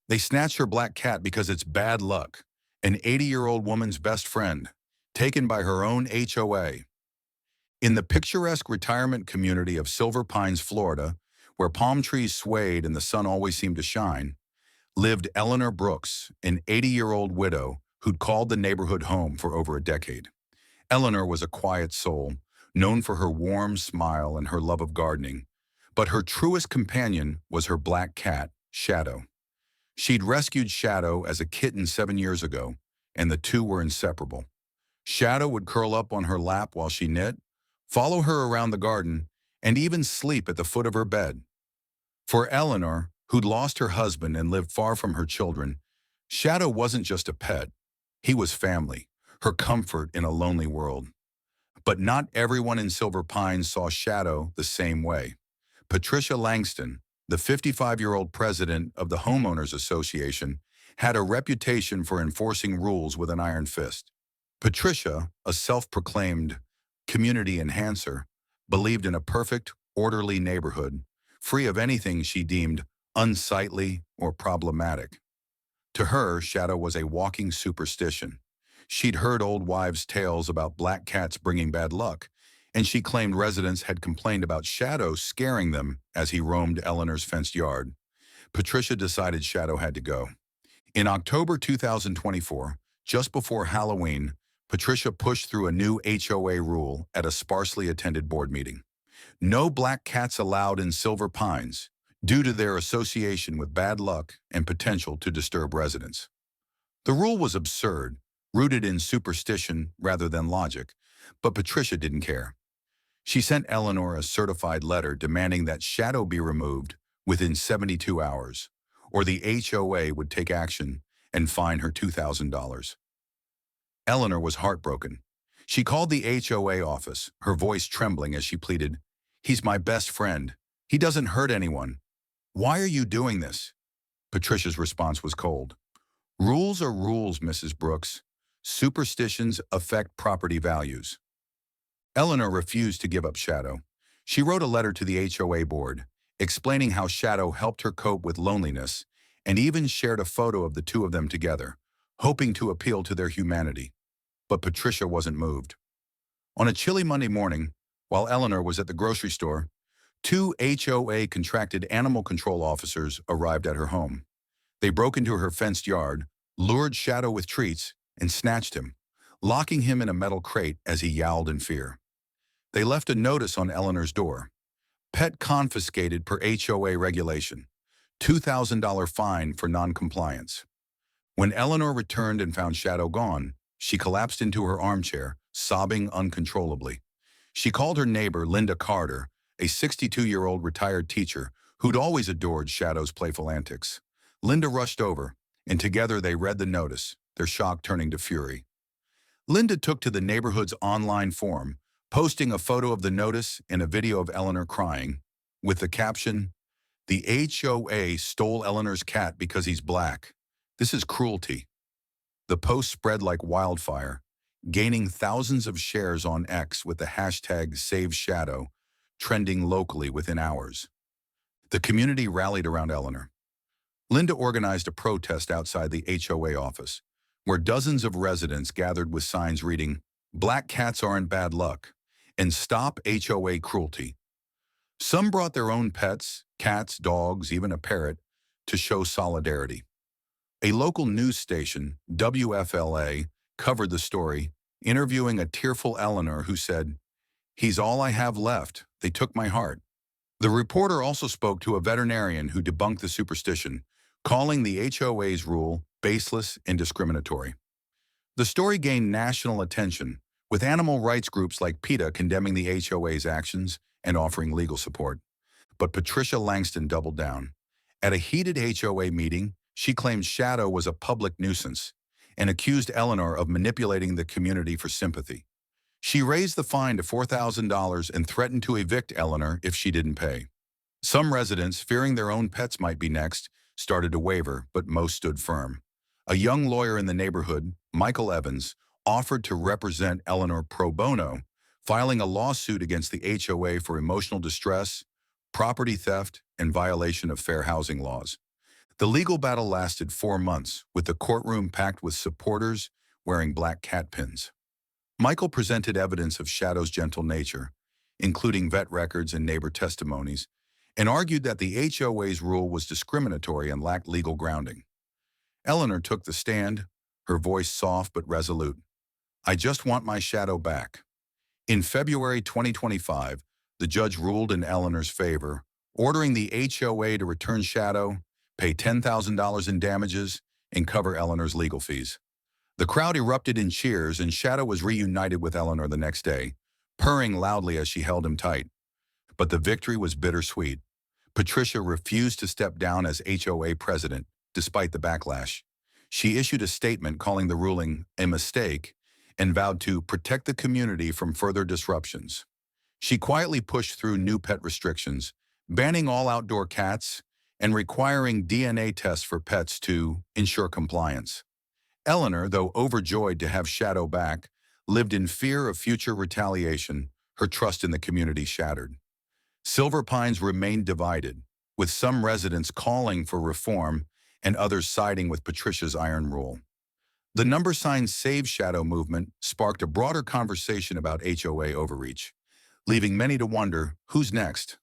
They snatched her black cat because it's bad luck, an 80-year-old woman's best friend, taken by her own HOA. In the picturesque retirement community of Silver Pines, Florida, where palm trees swayed and the sun always seemed to shine, lived Eleanor Brooks, an 80-year-old widow who'd called the neighborhood home for over a decade. Eleanor was a quiet soul, known for her warm smile and her love of gardening, but her truest companion was her black cat, Shadow. She'd rescued Shadow as a kitten 7 years ago, and the two were inseparable. Shadow would curl up on her lap while she knit, follow her around the garden, and even sleep at the foot of her bed. For Eleanor, who'd lost her husband and lived far from her children, Shadow wasn't just a pet. He was family, her comfort in a lonely world. But not everyone in Silver Pines saw Shadow the same way. Patricia Langston, the 55-year-old president of the Homeowners Association, had a reputation for enforcing rules with an iron fist. Patricia, a self-proclaimed community enhancer, believed in a perfect, orderly neighborhood, free of anything she deemed unsightly or problematic. To her, Shadow was a walking superstition. She'd heard old wives' tales about black cats bringing bad luck, and she claimed residents had complained about Shadow scaring them as he roamed Eleanor's fenced yard. Patricia decided Shadow had to go. In October 2024, just before Halloween, Patricia pushed through a new HOA rule at a sparsely attended board meeting. No black cats allowed in Silver Pines, due to their association with bad luck and potential to disturb residents. The rule was absurd, rooted in superstition rather than logic, but Patricia didn't care. She sent Eleanor a certified letter demanding that Shadow be removed within 72 hours, or the HOA would take action and fine her $2,000. Eleanor was heartbroken. She called the HOA office, her voice trembling as she pleaded, "He's my best friend. He doesn't hurt anyone. Why are you doing this?" Patricia's response was cold. "Rules are rules, Mrs. Brooks. Superstitions affect property values." Eleanor refused to give up Shadow. She wrote a letter to the HOA board, explaining how Shadow helped her cope with loneliness, and even shared a photo of the two of them together, hoping to appeal to their humanity. But Patricia wasn't moved. On a chilly Monday morning, while Eleanor was at the grocery store, two HOA contracted animal control officers arrived at her home. They broke into her fenced yard, lured Shadow with treats, and snatched him, locking him in a metal crate as he yowled in fear. They left a notice on Eleanor's door. Pet confiscated per HOA regulation. $2,000 fine for noncompliance. When Eleanor returned and found Shadow gone, she collapsed into her armchair, sobbing uncontrollably. She called her neighbor, Linda Carter, a 62-year-old retired teacher who'd always adored Shadow's playful antics. Linda rushed over, and together they read the notice, their shock turning to fury. Linda took to the neighborhood's online forum, posting a photo of the notice and a video of Eleanor crying, with the caption, "The HOA stole Eleanor's cat because he's black. This is cruelty." The post spread like wildfire, gaining thousands of shares on X with the hashtag #SaveShadow, trending locally within hours. The community rallied around Eleanor. Linda organized a protest outside the HOA office, where dozens of residents gathered with signs reading, "Black cats aren't bad luck," and "Stop HOA cruelty." Some brought their own pets, cats, dogs, even a parrot, to show solidarity. A local news station, WFLA, covered the story, interviewing a tearful Eleanor who said, "He's all I have left. They took my heart." The reporter also spoke to a veterinarian who debunked the superstition, calling the HOA's rule baseless and discriminatory. The story gained national attention, with animal rights groups like PETA condemning the HOA's actions and offering legal support. But Patricia Langston doubled down. At a heated HOA meeting, she claimed Shadow was a public nuisance and accused Eleanor of manipulating the community for sympathy. She raised the fine to $4,000 and threatened to evict Eleanor if she didn't pay. Some residents, fearing their own pets might be next, started to waver, but most stood firm. A young lawyer in the neighborhood, Michael Evans, offered to represent Eleanor pro bono, filing a lawsuit against the HOA for emotional distress, property theft, and violation of fair housing laws. The legal battle lasted 4 months, with the courtroom packed with supporters wearing black cat pins. Michael presented evidence of Shadow's gentle nature, including vet records and neighbor testimonies, and argued that the HOA's rule was discriminatory and lacked legal grounding. Eleanor took the stand, her voice soft but resolute. "I just want my Shadow back." In February 2025, the judge ruled in Eleanor's favor, ordering the HOA to return Shadow, pay $10,000 in damages, and cover Eleanor's legal fees. The crowd erupted in cheers, and Shadow was reunited with Eleanor the next day, purring loudly as she held him tight. But the victory was bittersweet. Patricia refused to step down as HOA president, despite the backlash. She issued a statement calling the ruling a mistake and vowed to protect the community from further disruptions. She quietly pushed through new pet restrictions, banning all outdoor cats and requiring DNA tests for pets to ensure compliance. Eleanor, though overjoyed to have Shadow back, lived in fear of future retaliation, her trust in the community shattered. Silver Pines remained divided, with some residents calling for reform and others siding with Patricia's iron rule. The number sign Save Shadow movement sparked a broader conversation about HOA overreach, leaving many to wonder, who's next?